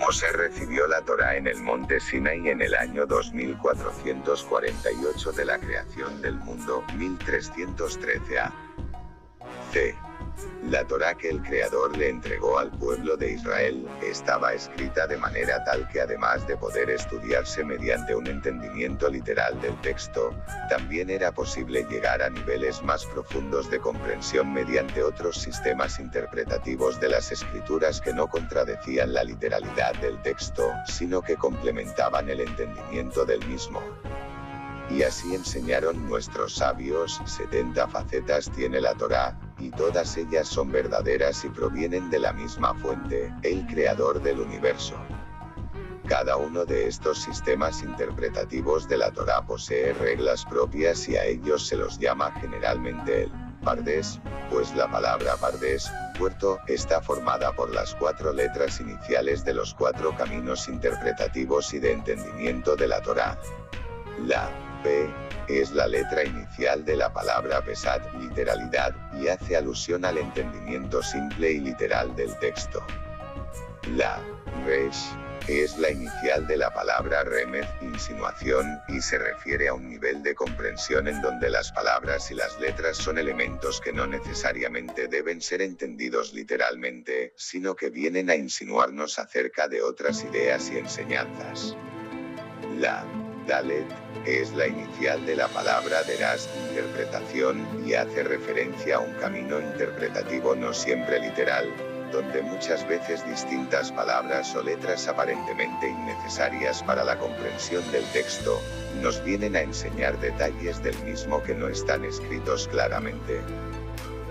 Mosé recibió la Torá en el monte Sinaí en el año 2448 de la creación del mundo, 1313 a.C. La Torá que el Creador le entregó al pueblo de Israel, estaba escrita de manera tal que además de poder estudiarse mediante un entendimiento literal del texto, también era posible llegar a niveles más profundos de comprensión mediante otros sistemas interpretativos de las escrituras que no contradecían la literalidad del texto, sino que complementaban el entendimiento del mismo. Y así enseñaron nuestros sabios, 70 facetas tiene la Torá, y todas ellas son verdaderas y provienen de la misma fuente, el Creador del universo. Cada uno de estos sistemas interpretativos de la Torá posee reglas propias y a ellos se los llama generalmente el Pardes, pues la palabra Pardes, puerto, está formada por las 4 letras iniciales de los 4 caminos interpretativos y de entendimiento de la Torá. La P es la letra inicial de la palabra Pesat, literalidad, y hace alusión al entendimiento simple y literal del texto. La Resh es la inicial de la palabra Remez, insinuación, y se refiere a un nivel de comprensión en donde las palabras y las letras son elementos que no necesariamente deben ser entendidos literalmente, sino que vienen a insinuarnos acerca de otras ideas y enseñanzas. La Dalet es la inicial de la palabra Deras, interpretación, y hace referencia a un camino interpretativo no siempre literal, donde muchas veces distintas palabras o letras aparentemente innecesarias para la comprensión del texto, nos vienen a enseñar detalles del mismo que no están escritos claramente.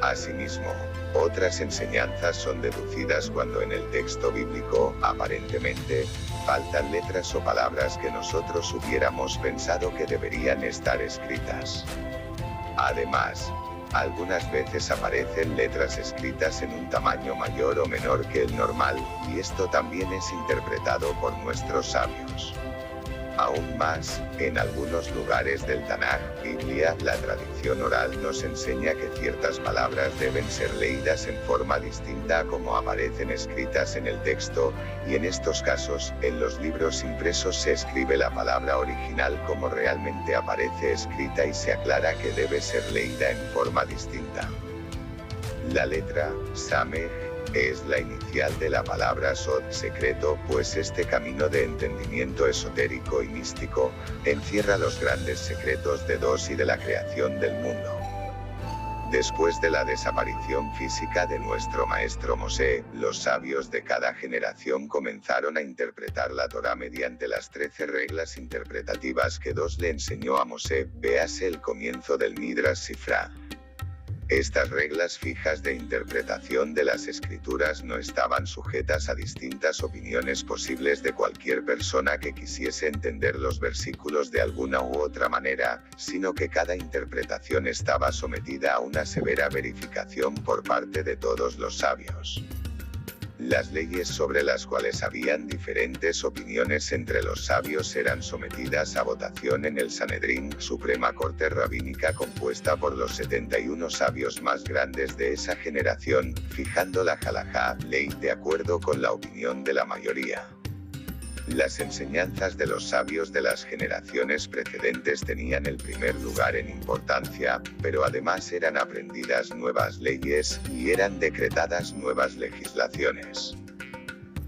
Asimismo, otras enseñanzas son deducidas cuando en el texto bíblico, aparentemente, faltan letras o palabras que nosotros hubiéramos pensado que deberían estar escritas. Además, algunas veces aparecen letras escritas en un tamaño mayor o menor que el normal, y esto también es interpretado por nuestros sabios. Aún más, en algunos lugares del Tanaj, Biblia, la tradición oral nos enseña que ciertas palabras deben ser leídas en forma distinta a como aparecen escritas en el texto, y en estos casos, en los libros impresos se escribe la palabra original como realmente aparece escrita y se aclara que debe ser leída en forma distinta. La letra, Samej, es la inicial de la palabra Sod, secreto, pues este camino de entendimiento esotérico y místico, encierra los grandes secretos de Dios y de la creación del mundo. Después de la desaparición física de nuestro maestro Mosé, los sabios de cada generación comenzaron a interpretar la Torá mediante las 13 reglas interpretativas que Dios le enseñó a Mosé, véase el comienzo del Midrash Sifra. Estas reglas fijas de interpretación de las escrituras no estaban sujetas a distintas opiniones posibles de cualquier persona que quisiese entender los versículos de alguna u otra manera, sino que cada interpretación estaba sometida a una severa verificación por parte de todos los sabios. Las leyes sobre las cuales habían diferentes opiniones entre los sabios eran sometidas a votación en el Sanedrín, suprema corte rabínica compuesta por los 71 sabios más grandes de esa generación, fijando la halajá, ley de acuerdo con la opinión de la mayoría. Las enseñanzas de los sabios de las generaciones precedentes tenían el primer lugar en importancia, pero además eran aprendidas nuevas leyes, y eran decretadas nuevas legislaciones.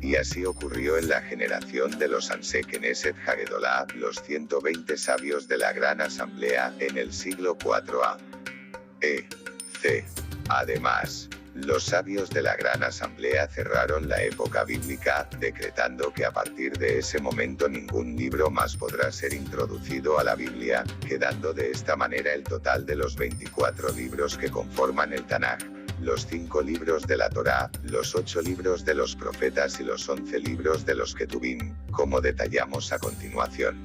Y así ocurrió en la generación de los Ansé Knesset Hagedolá, los 120 sabios de la Gran Asamblea, en el siglo IV a.e.c. Además, los sabios de la Gran Asamblea cerraron la época bíblica, decretando que a partir de ese momento ningún libro más podrá ser introducido a la Biblia, quedando de esta manera el total de los 24 libros que conforman el Tanaj, los 5 libros de la Torá, los 8 libros de los profetas y los 11 libros de los Ketubim, como detallamos a continuación.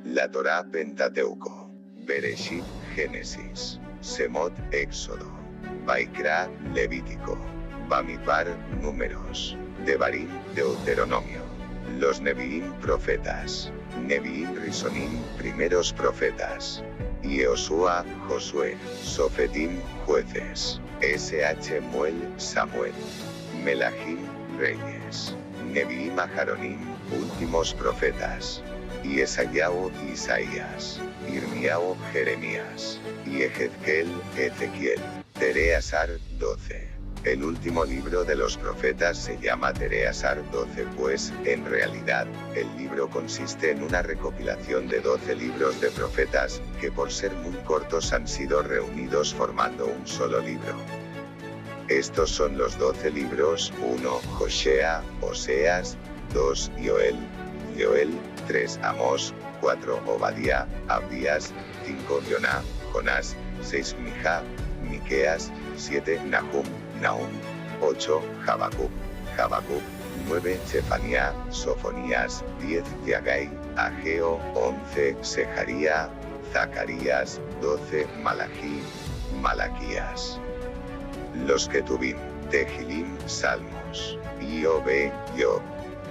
La Torá Pentateuco, Bereshit, Génesis, Semot, Éxodo, Vaikra, Levítico, Bamidbar, Números, Devarim, Deuteronomio, los Neviim, profetas, Neviim Risonim, primeros profetas, y Josué, Josué, Sofetim, jueces, Sh Muel, Samuel, Melahim, reyes, Neviim Aharonim, últimos profetas. Yesayahu, Isaías. Irmiao, Jeremías. Y Ezequiel, Ezequiel. Tereasar, 12. El último libro de los profetas se llama Tereasar 12 pues, en realidad, el libro consiste en una recopilación de 12 libros de profetas, que por ser muy cortos han sido reunidos formando un solo libro. Estos son los 12 libros: 1. Josea, Oseas; 2. Joel; 3. Amós; 4. Obadía, Abdías; 5. Joná, Jonás; 6. Miqueas; 7. Nahum; 8. Habacuc; 9. Sefanía; Sofonías; 10. Yagai; Ageo; 11. Sejaría; Zacarías; 12. Malaquías. Los Ketubim, Tehilim, Salmos; Iob, Job;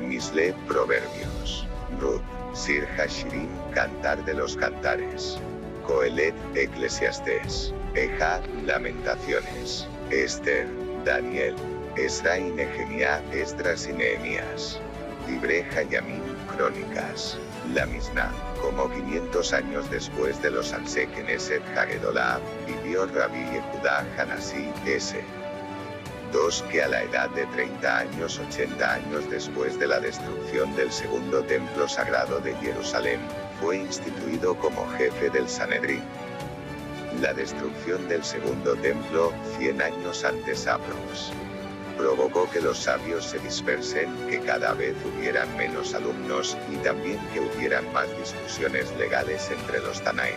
Misle, Proverbios; Ruth, Sir Hashirim, Cantar de los Cantares; Coelet, Eclesiastés; Eja, Lamentaciones; Esther; Daniel; Esra y Nehemías, Esdras y Nehemías; Dibre Hayamim, Crónicas; la Misná. Como 500 años después de los Anshe Knesset Hagedolá, vivió Rabbi Yehudá Hanasí, S. 2. que a la edad de 30 años 80 años después de la destrucción del segundo templo sagrado de Jerusalén, fue instituido como jefe del Sanedrín. La destrucción del segundo templo, 100 años antes aprox, provocó que los sabios se dispersen, que cada vez hubieran menos alumnos, y también que hubieran más discusiones legales entre los Tanaim.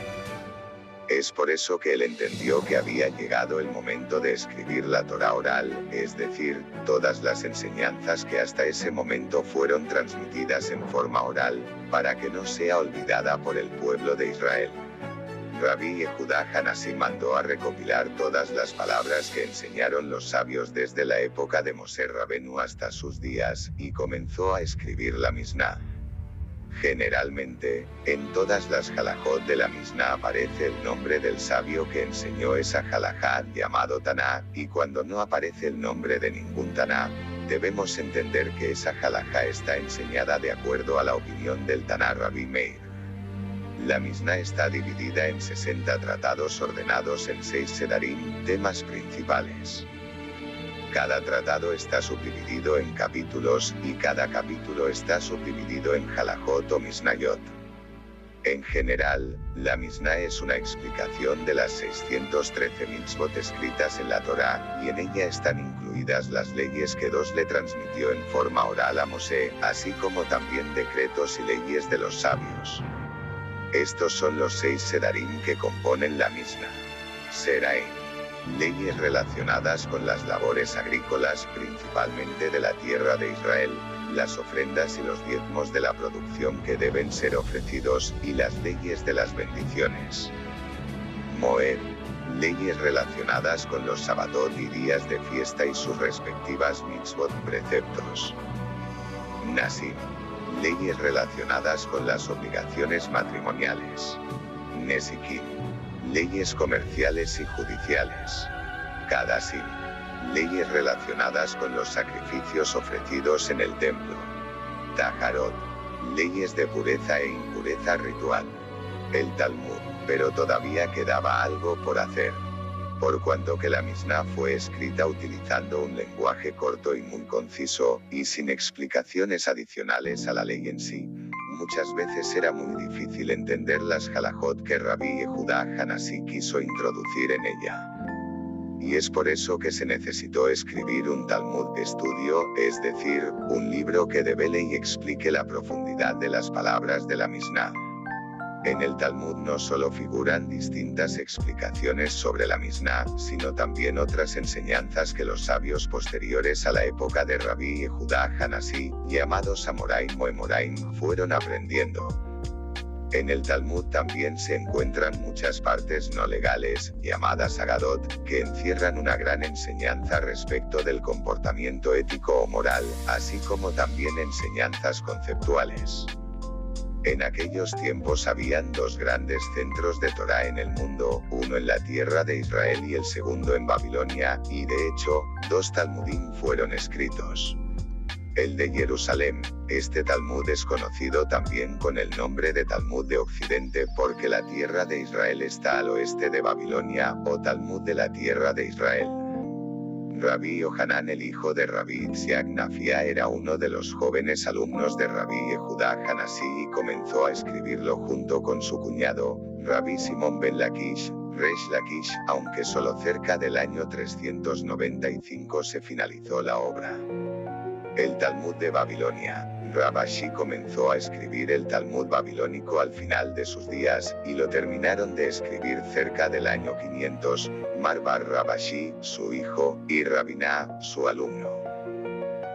Es por eso que él entendió que había llegado el momento de escribir la Torá oral, es decir, todas las enseñanzas que hasta ese momento fueron transmitidas en forma oral, para que no sea olvidada por el pueblo de Israel. Rabbi Yehudá Hanasí mandó a recopilar todas las palabras que enseñaron los sabios desde la época de Moshe Rabenu hasta sus días, y comenzó a escribir la Misná. Generalmente, en todas las halajot de la Misná aparece el nombre del sabio que enseñó esa halajá, llamado Taná, y cuando no aparece el nombre de ningún Taná, debemos entender que esa halajá está enseñada de acuerdo a la opinión del Taná Rabbi Meir. La Misná está dividida en 60 tratados ordenados en 6 sedarim, temas principales. Cada tratado está subdividido en capítulos, y cada capítulo está subdividido en halajot o misnayot. En general, la Misná es una explicación de las 613 mitzvot escritas en la Torá, y en ella están incluidas las leyes que Dios le transmitió en forma oral a Moshe, así como también decretos y leyes de los sabios. Estos son los 6 sedarim que componen la Misná. Seraim. Leyes relacionadas con las labores agrícolas, principalmente de la tierra de Israel, las ofrendas y los diezmos de la producción que deben ser ofrecidos, y las leyes de las bendiciones. Moed. Leyes relacionadas con los sabatot y días de fiesta y sus respectivas mitzvot, preceptos. Nasim. Leyes relacionadas con las obligaciones matrimoniales. Nesikim. Leyes comerciales y judiciales. Kadasim. Leyes relacionadas con los sacrificios ofrecidos en el templo. Taharot. Leyes de pureza e impureza ritual. El Talmud. Pero todavía quedaba algo por hacer. Por cuanto que la Misná fue escrita utilizando un lenguaje corto y muy conciso, y sin explicaciones adicionales a la ley en sí, muchas veces era muy difícil entender las halajot que Rabbi Yehudá Hanasí quiso introducir en ella. Y es por eso que se necesitó escribir un Talmud estudio, es decir, un libro que devele y explique la profundidad de las palabras de la Misná. En el Talmud no solo figuran distintas explicaciones sobre la Misná, sino también otras enseñanzas que los sabios posteriores a la época de Rabbi Yehudá Hanasí, llamados Amoraim o Emoraim, fueron aprendiendo. En el Talmud también se encuentran muchas partes no legales, llamadas Agadot, que encierran una gran enseñanza respecto del comportamiento ético o moral, así como también enseñanzas conceptuales. En aquellos tiempos habían 2 grandes centros de Torá en el mundo, uno en la tierra de Israel y el segundo en Babilonia, y de hecho, 2 Talmudim fueron escritos. El de Jerusalén. Este Talmud es conocido también con el nombre de Talmud de Occidente porque la tierra de Israel está al oeste de Babilonia, o Talmud de la tierra de Israel. Rabí Yohanan, el hijo de Rabí Itziak Nafia, era uno de los jóvenes alumnos de Rabí Yehudá Hanasí y comenzó a escribirlo junto con su cuñado, Rabí Simón ben Lakish, Resh Lakish, aunque solo cerca del año 395 se finalizó la obra. El Talmud de Babilonia. Rabashi comenzó a escribir el Talmud babilónico al final de sus días, y lo terminaron de escribir cerca del año 500, Marbar Rabashi, su hijo, y Rabiná, su alumno.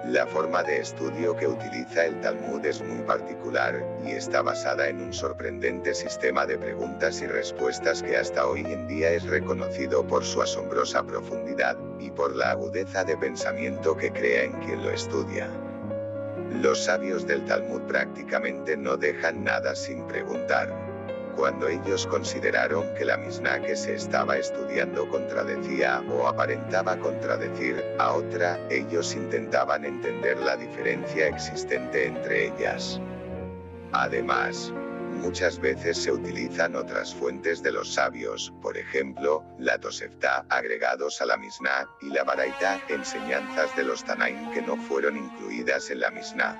La forma de estudio que utiliza el Talmud es muy particular, y está basada en un sorprendente sistema de preguntas y respuestas que hasta hoy en día es reconocido por su asombrosa profundidad, y por la agudeza de pensamiento que crea en quien lo estudia. Los sabios del Talmud prácticamente no dejan nada sin preguntar. Cuando ellos consideraron que la Misná que se estaba estudiando contradecía o aparentaba contradecir a otra, ellos intentaban entender la diferencia existente entre ellas. Además, muchas veces se utilizan otras fuentes de los sabios, por ejemplo, la Tosefta, agregados a la Misná, y la Baraita, enseñanzas de los Tanaim que no fueron incluidas en la Misná.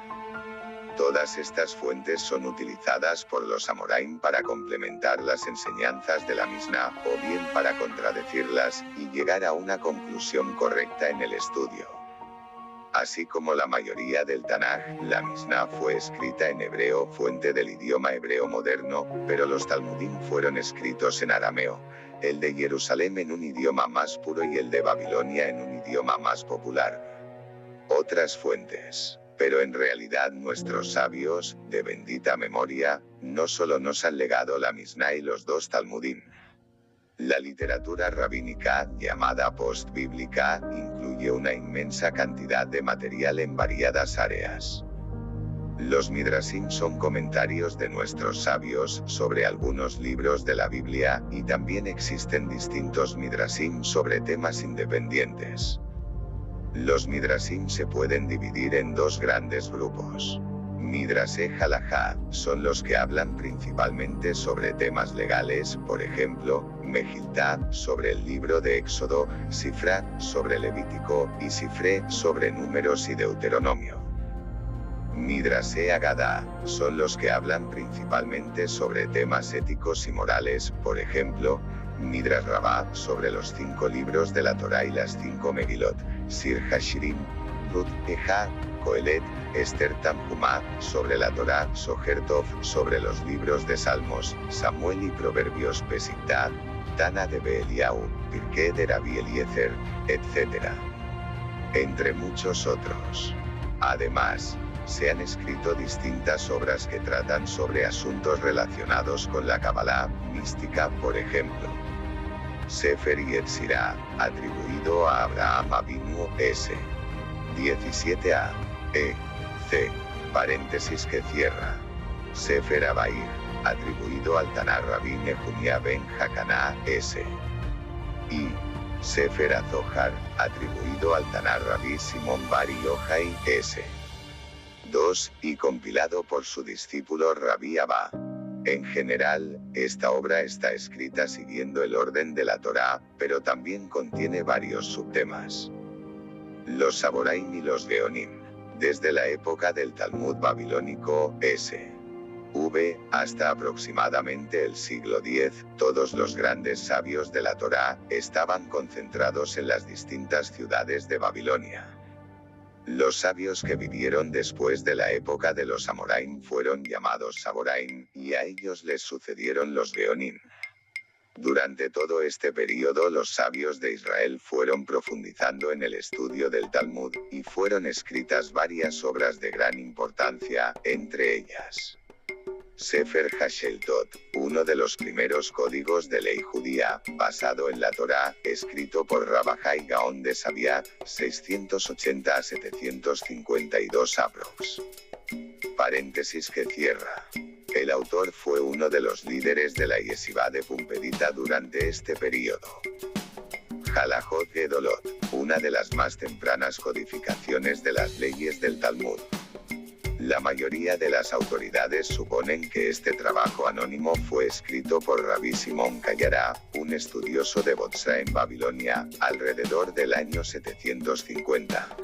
Todas estas fuentes son utilizadas por los Amoraim para complementar las enseñanzas de la Misná, o bien para contradecirlas, y llegar a una conclusión correcta en el estudio. Así como la mayoría del Tanaj, la Misná fue escrita en hebreo, fuente del idioma hebreo moderno, pero los Talmudim fueron escritos en arameo, el de Jerusalén en un idioma más puro y el de Babilonia en un idioma más popular. Otras fuentes. Pero en realidad nuestros sabios, de bendita memoria, no solo nos han legado la Misná y los dos Talmudim. La literatura rabínica, llamada post-bíblica, incluye una inmensa cantidad de material en variadas áreas. Los Midrashim son comentarios de nuestros sabios sobre algunos libros de la Biblia, y también existen distintos Midrashim sobre temas independientes. Los Midrashim se pueden dividir en dos grandes grupos. Midrashé Halajá, son los que hablan principalmente sobre temas legales, por ejemplo, Mejiltá, sobre el libro de Éxodo, Sifra, sobre Levítico, y Sifré, sobre Números y Deuteronomio. Midrashé Agadá, son los que hablan principalmente sobre temas éticos y morales, por ejemplo, Midrash Rabá, sobre los 5 libros de la Torá y las 5 Megilot, Sir Hashirim, Rut, Eja, Coelet, Esther Tanjumá, sobre la Torá, Soher Tov, sobre los libros de Salmos, Samuel y Proverbios Pesiktá, Tana de Beeliau, Pirkei de Rabbi Eliezer, etc. Entre muchos otros. Además, se han escrito distintas obras que tratan sobre asuntos relacionados con la Kabbalah, mística, por ejemplo. Sefer Yetzirah, atribuido a Abraham Avinu, S. 17a. C. Paréntesis que cierra. Sefer Abair, atribuido al Tanar Rabbi Nehunia ben Hakaná, S. Y Sefer Azohar, atribuido al Tanar Rabbi Simón bar Yochai, S. 2, y compilado por su discípulo Rabbi Abba. En general, esta obra está escrita siguiendo el orden de la Torá, pero también contiene varios subtemas. Los Saboraim y los Geonim. Desde la época del Talmud babilónico, S.V., hasta aproximadamente el siglo X, todos los grandes sabios de la Torá estaban concentrados en las distintas ciudades de Babilonia. Los sabios que vivieron después de la época de los Amoraim fueron llamados Saboraim, y a ellos les sucedieron los Geonim. Durante todo este período los sabios de Israel fueron profundizando en el estudio del Talmud, y fueron escritas varias obras de gran importancia, entre ellas Sefer Hasheltot, uno de los primeros códigos de ley judía, basado en la Torá, escrito por Rabajai Gaón de Sabiá, 680 a 752 aprox. Paréntesis que cierra. El autor fue uno de los líderes de la yeshivá de Pumbedita durante este período. Halajot Gedolot, una de las más tempranas codificaciones de las leyes del Talmud. La mayoría de las autoridades suponen que este trabajo anónimo fue escrito por Rabbi Simón Kayara, un estudioso de Bozrah en Babilonia, alrededor del año 750.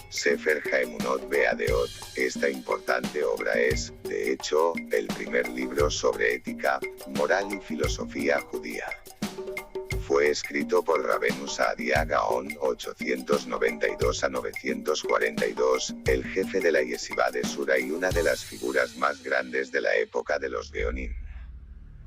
Sefer Haemunot Beadeot, esta importante obra es, de hecho, el primer libro sobre ética, moral y filosofía judía. Fue escrito por Rabenu Saadia Gaon 892 a 942, el jefe de la Yeshiva de Sura y una de las figuras más grandes de la época de los Geonim.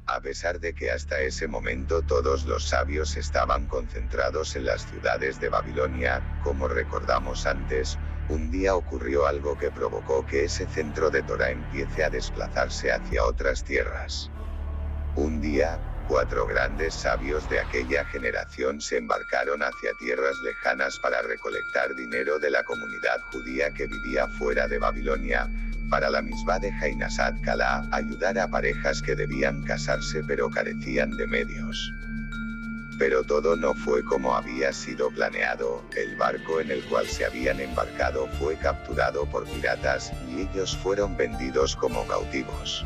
A pesar de que hasta ese momento todos los sabios estaban concentrados en las ciudades de Babilonia, como recordamos antes, un día ocurrió algo que provocó que ese centro de Torah empiece a desplazarse hacia otras tierras. Un día, 4 grandes sabios de aquella generación se embarcaron hacia tierras lejanas para recolectar dinero de la comunidad judía que vivía fuera de Babilonia, para la misbah de Jainasat Kala, ayudar a parejas que debían casarse pero carecían de medios. Pero todo no fue como había sido planeado, el barco en el cual se habían embarcado fue capturado por piratas, y ellos fueron vendidos como cautivos.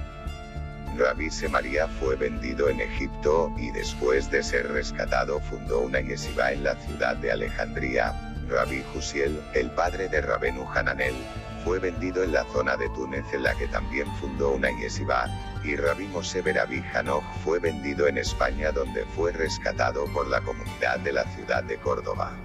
Rabbi Semaria fue vendido en Egipto, y después de ser rescatado fundó una yeshiva en la ciudad de Alejandría. Rabbi Jusiel, el padre de Rabenu Hananel, fue vendido en la zona de Túnez en la que también fundó una yeshiva, y Rabbi Moshe Berabi Hanoch fue vendido en España donde fue rescatado por la comunidad de la ciudad de Córdoba.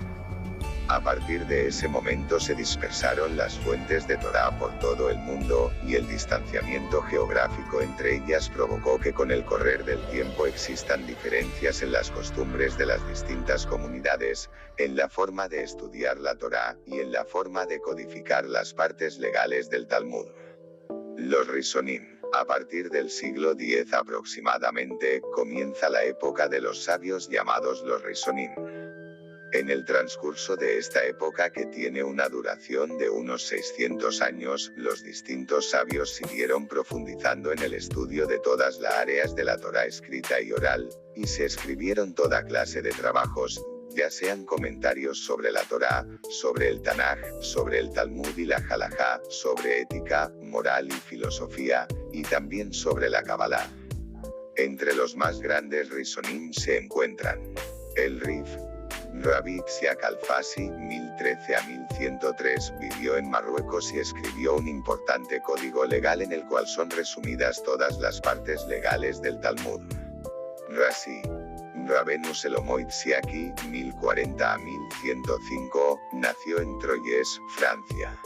A partir de ese momento se dispersaron las fuentes de Torá por todo el mundo, y el distanciamiento geográfico entre ellas provocó que con el correr del tiempo existan diferencias en las costumbres de las distintas comunidades, en la forma de estudiar la Torá, y en la forma de codificar las partes legales del Talmud. Los Rishonim. A partir del siglo X aproximadamente, comienza la época de los sabios llamados los Rishonim. En el transcurso de esta época, que tiene una duración de unos 600 años, los distintos sabios siguieron profundizando en el estudio de todas las áreas de la Torá escrita y oral, y se escribieron toda clase de trabajos, ya sean comentarios sobre la Torá, sobre el Tanaj, sobre el Talmud y la Halajá, sobre ética, moral y filosofía, y también sobre la Kabbalah. Entre los más grandes Rishonim se encuentran el Rif. Rabbi Itziak Alfasi, 1013 a 1103, vivió en Marruecos y escribió un importante código legal en el cual son resumidas todas las partes legales del Talmud. Rashi. Rabenu Shlomo Itziaki, 1040 a 1105, nació en Troyes, Francia.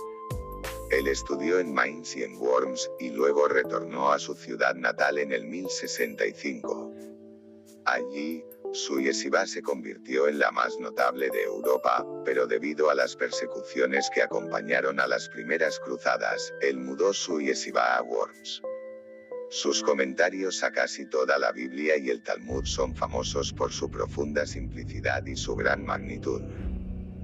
Él estudió en Mainz y en Worms, y luego retornó a su ciudad natal en el 1065. Allí, su yeshiva se convirtió en la más notable de Europa, pero debido a las persecuciones que acompañaron a las primeras cruzadas, él mudó su yeshiva a Worms. Sus comentarios a casi toda la Biblia y el Talmud son famosos por su profunda simplicidad y su gran magnitud.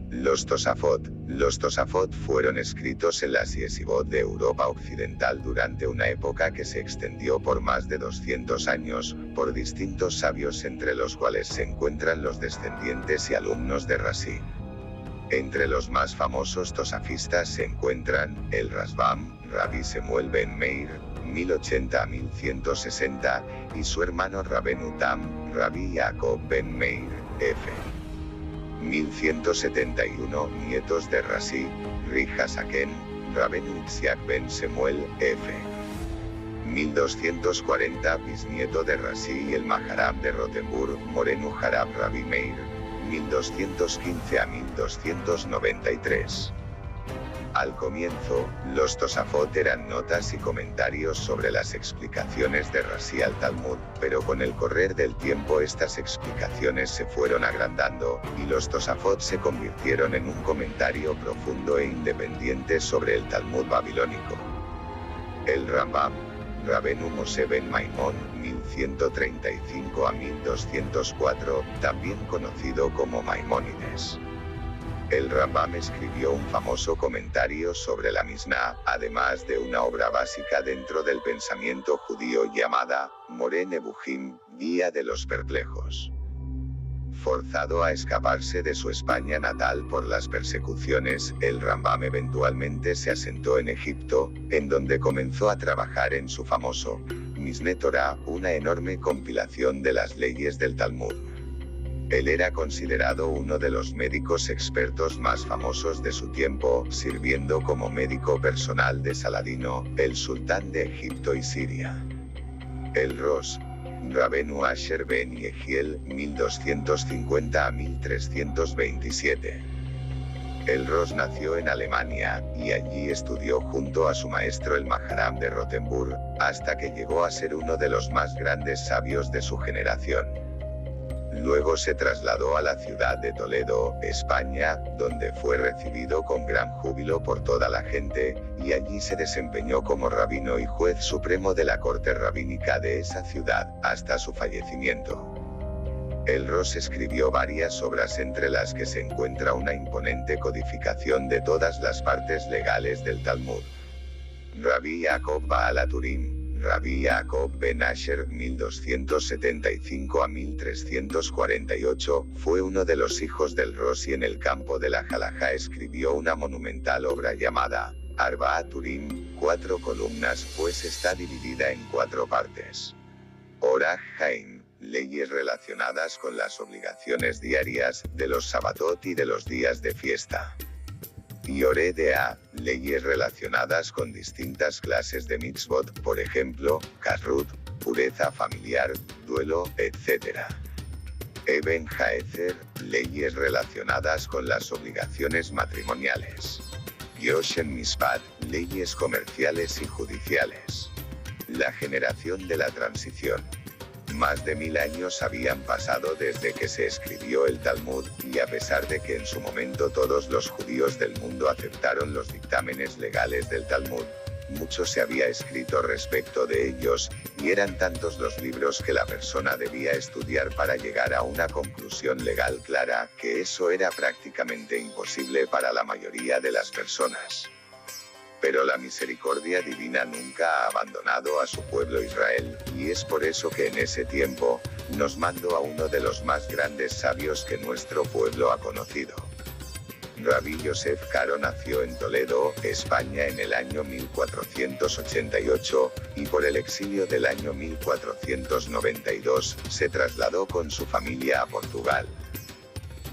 Los Tosafot fueron escritos en las yeshivot de Europa Occidental durante una época que se extendió por más de 200 años, por distintos sabios entre los cuales se encuentran los descendientes y alumnos de Rashi. Entre los más famosos tosafistas se encuentran, el Rashbam, Rabbi Shemuel ben Meir, 1080 a 1160, y su hermano Rabenu Tam, Rabbi Yaakov ben Meir, f. 1171, nietos de Rashi, Ri Hasaken, Rabenu Itziak ben Shemuel, f. 1240, bisnieto de Rashi y el Maharab de Rotenburg, Morenu Harab Rabbi Meir, 1215 a 1293. Al comienzo, los Tosafot eran notas y comentarios sobre las explicaciones de Rashi al Talmud, pero con el correr del tiempo estas explicaciones se fueron agrandando, y los Tosafot se convirtieron en un comentario profundo e independiente sobre el Talmud babilónico. El Rambam, Rabenu Moshe ben Maimón, 1135 a 1204, también conocido como Maimónides. El Rambam escribió un famoso comentario sobre la Mishnah, además de una obra básica dentro del pensamiento judío llamada Moreh Nebuchim, Guía de los Perplejos. Forzado a escaparse de su España natal por las persecuciones, el Rambam eventualmente se asentó en Egipto, en donde comenzó a trabajar en su famoso Mishneh Torah, una enorme compilación de las leyes del Talmud. Él era considerado uno de los médicos expertos más famosos de su tiempo, sirviendo como médico personal de Saladino, el sultán de Egipto y Siria. El Rosh Rabenu Asher ben Yehiel, 1250 a 1327. El Rosh nació en Alemania, y allí estudió junto a su maestro el Maharam de Rothenburg, hasta que llegó a ser uno de los más grandes sabios de su generación. Luego se trasladó a la ciudad de Toledo, España, donde fue recibido con gran júbilo por toda la gente, y allí se desempeñó como rabino y juez supremo de la corte rabínica de esa ciudad, hasta su fallecimiento. El Rosh escribió varias obras entre las que se encuentra una imponente codificación de todas las partes legales del Talmud. Rabbi Yaakov Baal HaTurim, Rabbi Yaakov ben Asher, 1275 a 1348, fue uno de los hijos del Rosh y en el campo de la halajá escribió una monumental obra llamada Arbaat Turim, 4 columnas, pues está dividida en 4 partes. Orach Haim, leyes relacionadas con las obligaciones diarias, de los Sabatot y de los días de fiesta. Y Oredea, leyes relacionadas con distintas clases de mitzvot, por ejemplo, kashrut, pureza familiar, duelo, etc. Eben Haezer, leyes relacionadas con las obligaciones matrimoniales. Yoshen Mishpat, leyes comerciales y judiciales. La generación de la transición. Más de 1000 años habían pasado desde que se escribió el Talmud, y a pesar de que en su momento todos los judíos del mundo aceptaron los dictámenes legales del Talmud, mucho se había escrito respecto de ellos, y eran tantos los libros que la persona debía estudiar para llegar a una conclusión legal clara, que eso era prácticamente imposible para la mayoría de las personas. Pero la misericordia divina nunca ha abandonado a su pueblo Israel, y es por eso que en ese tiempo, nos mandó a uno de los más grandes sabios que nuestro pueblo ha conocido. Rabbi Yosef Karo nació en Toledo, España en el año 1488, y por el exilio del año 1492, se trasladó con su familia a Portugal.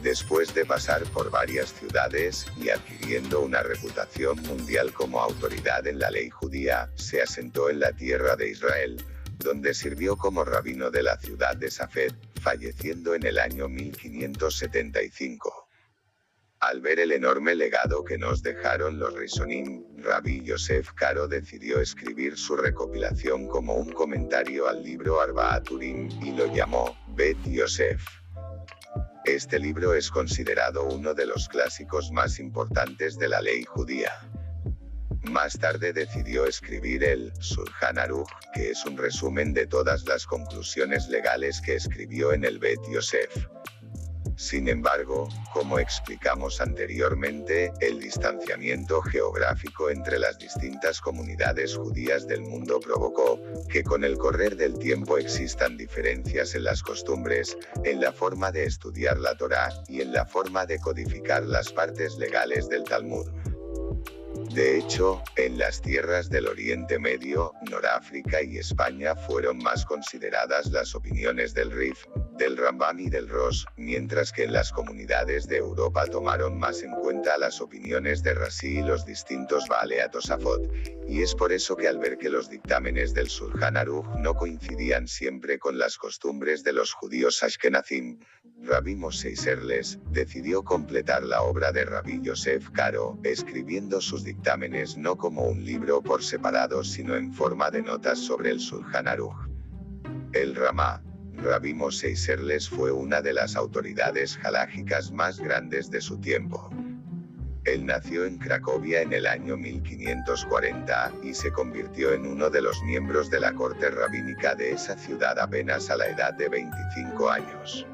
Después de pasar por varias ciudades, y adquiriendo una reputación mundial como autoridad en la ley judía, se asentó en la tierra de Israel, donde sirvió como rabino de la ciudad de Safed, falleciendo en el año 1575. Al ver el enorme legado que nos dejaron los Rishonim, Rabbi Yosef Karo decidió escribir su recopilación como un comentario al libro Arbaat Turim, y lo llamó Bet Yosef. Este libro es considerado uno de los clásicos más importantes de la ley judía. Más tarde decidió escribir el Shulchan Aruch, que es un resumen de todas las conclusiones legales que escribió en el Bet Yosef. Sin embargo, como explicamos anteriormente, el distanciamiento geográfico entre las distintas comunidades judías del mundo provocó que con el correr del tiempo existan diferencias en las costumbres, en la forma de estudiar la Torá, y en la forma de codificar las partes legales del Talmud. De hecho, en las tierras del Oriente Medio, Noráfrica y España fueron más consideradas las opiniones del Rif, del Rambam y del Rosh, mientras que en las comunidades de Europa tomaron más en cuenta las opiniones de Rashi y los distintos Baalei Tosafot, y es por eso que al ver que los dictámenes del Shulchan Aruch no coincidían siempre con las costumbres de los judíos Ashkenazim, Rabbi Moshe Isserles decidió completar la obra de Rabbi Yosef Karo, escribiendo sus dictámenes no como un libro por separado sino en forma de notas sobre el Shulchan Aruch. El Ramá, Rabbi Moshe Isserles fue una de las autoridades halágicas más grandes de su tiempo. Él nació en Cracovia en el año 1540, y se convirtió en uno de los miembros de la corte rabínica de esa ciudad apenas a la edad de 25 años.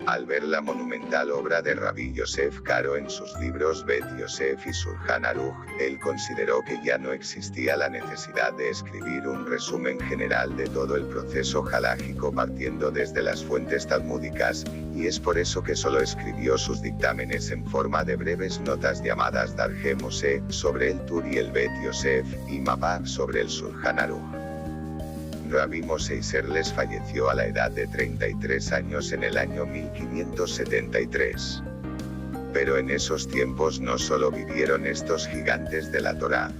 Al ver la monumental obra de Rabbi Yosef Karo en sus libros Bet Yosef y Shulchan Aruch, él consideró que ya no existía la necesidad de escribir un resumen general de todo el proceso halájico partiendo desde las fuentes talmúdicas, y es por eso que solo escribió sus dictámenes en forma de breves notas llamadas Darje Moshe, sobre el Tur y el Bet Yosef, y Mabab sobre el Shulchan Aruch. Rabbi Moshe Isserles falleció a la edad de 33 años en el año 1573. Pero en esos tiempos no solo vivieron estos gigantes de la Torá.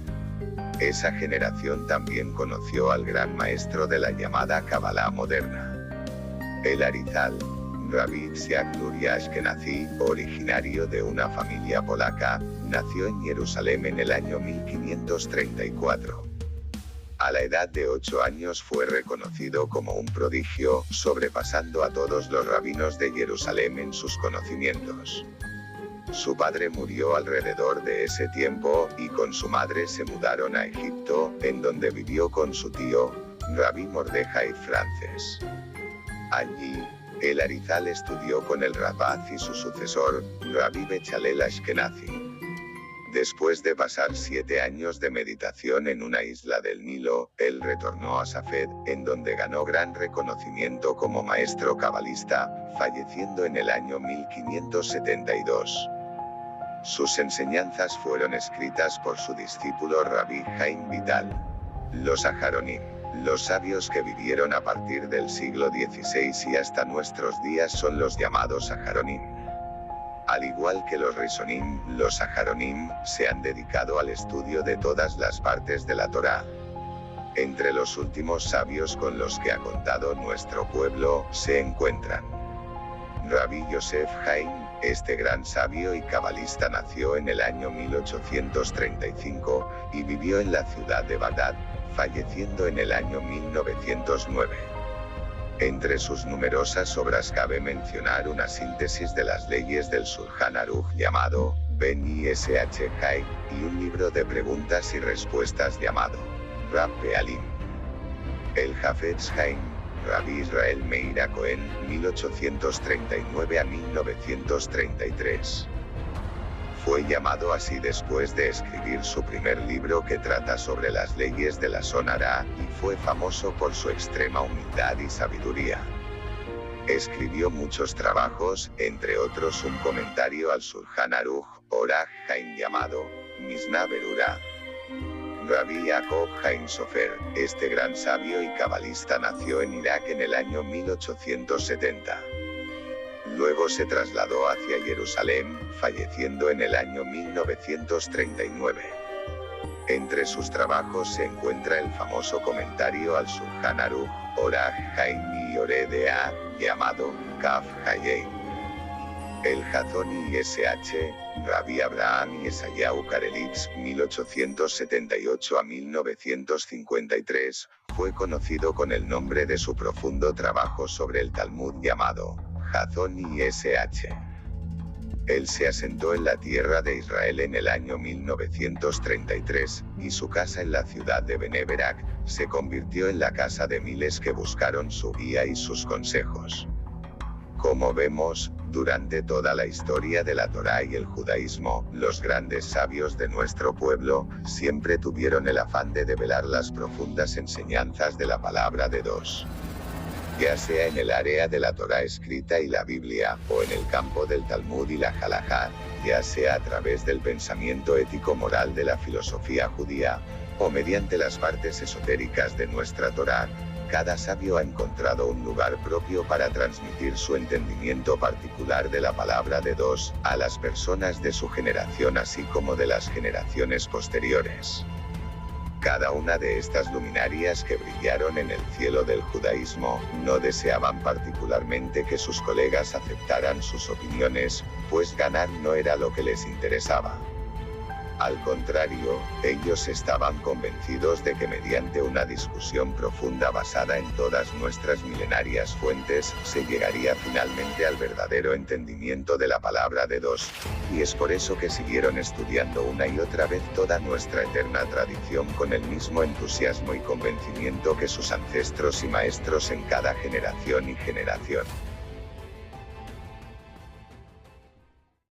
Esa generación también conoció al gran maestro de la llamada Kabbalah moderna. El Arizal, Rabbi Yitzhak Luria Ashkenazi, originario de una familia polaca, nació en Jerusalén en el año 1534. A la edad de 8 años fue reconocido como un prodigio, sobrepasando a todos los rabinos de Jerusalén en sus conocimientos. Su padre murió alrededor de ese tiempo, y con su madre se mudaron a Egipto, en donde vivió con su tío, Rabbi Mordejai Frances. Allí, el Arizal estudió con el Rabaz y su sucesor, Rabbi Bechalel Ashkenazi. Después de pasar 7 años de meditación en una isla del Nilo, él retornó a Safed, en donde ganó gran reconocimiento como maestro cabalista, falleciendo en el año 1572. Sus enseñanzas fueron escritas por su discípulo Rabbi Haim Vital. Los Aharonim, los sabios que vivieron a partir del siglo XVI y hasta nuestros días son los llamados Aharonim. Al igual que los Rishonim, los Aharonim se han dedicado al estudio de todas las partes de la Torá. Entre los últimos sabios con los que ha contado nuestro pueblo, se encuentran Rabbi Yosef Haim. Este gran sabio y cabalista nació en el año 1835, y vivió en la ciudad de Bagdad, falleciendo en el año 1909. Entre sus numerosas obras cabe mencionar una síntesis de las leyes del Shulchan Aruch llamado Ben Ish Hai, y un libro de preguntas y respuestas llamado Rab Pealim. El Hafetz Haim, Rabbi Israel Meir Cohen, 1839 a 1933. Fue llamado así después de escribir su primer libro que trata sobre las leyes de la Sonará, y fue famoso por su extrema humildad y sabiduría. Escribió muchos trabajos, entre otros un comentario al Shulchan Aruch, Orach Haim llamado Mishnah Berurah. Rabbi Yaakov Haim Sofer, este gran sabio y cabalista nació en Irak en el año 1870. Luego se trasladó hacia Jerusalén, falleciendo en el año 1939. Entre sus trabajos se encuentra el famoso comentario al Shulchan Aruch, Orach Haim y Oredea, llamado Kaf Hayei. El Hazon Ish, Rabbi Abraham Yeshayahu Karelitz, 1878 a 1953, fue conocido con el nombre de su profundo trabajo sobre el Talmud llamado Hazon Ish. Él se asentó en la tierra de Israel en el año 1933, y su casa en la ciudad de Bnei Brak se convirtió en la casa de miles que buscaron su guía y sus consejos. Como vemos, durante toda la historia de la Torá y el judaísmo, los grandes sabios de nuestro pueblo siempre tuvieron el afán de develar las profundas enseñanzas de la palabra de Dios. Ya sea en el área de la Torá escrita y la Biblia, o en el campo del Talmud y la Halajá, ya sea a través del pensamiento ético-moral de la filosofía judía, o mediante las partes esotéricas de nuestra Torá, cada sabio ha encontrado un lugar propio para transmitir su entendimiento particular de la palabra de Dios a las personas de su generación así como de las generaciones posteriores. Cada una de estas luminarias que brillaron en el cielo del judaísmo, no deseaban particularmente que sus colegas aceptaran sus opiniones, pues ganar no era lo que les interesaba. Al contrario, ellos estaban convencidos de que mediante una discusión profunda basada en todas nuestras milenarias fuentes, se llegaría finalmente al verdadero entendimiento de la palabra de Dios, y es por eso que siguieron estudiando una y otra vez toda nuestra eterna tradición con el mismo entusiasmo y convencimiento que sus ancestros y maestros en cada generación y generación.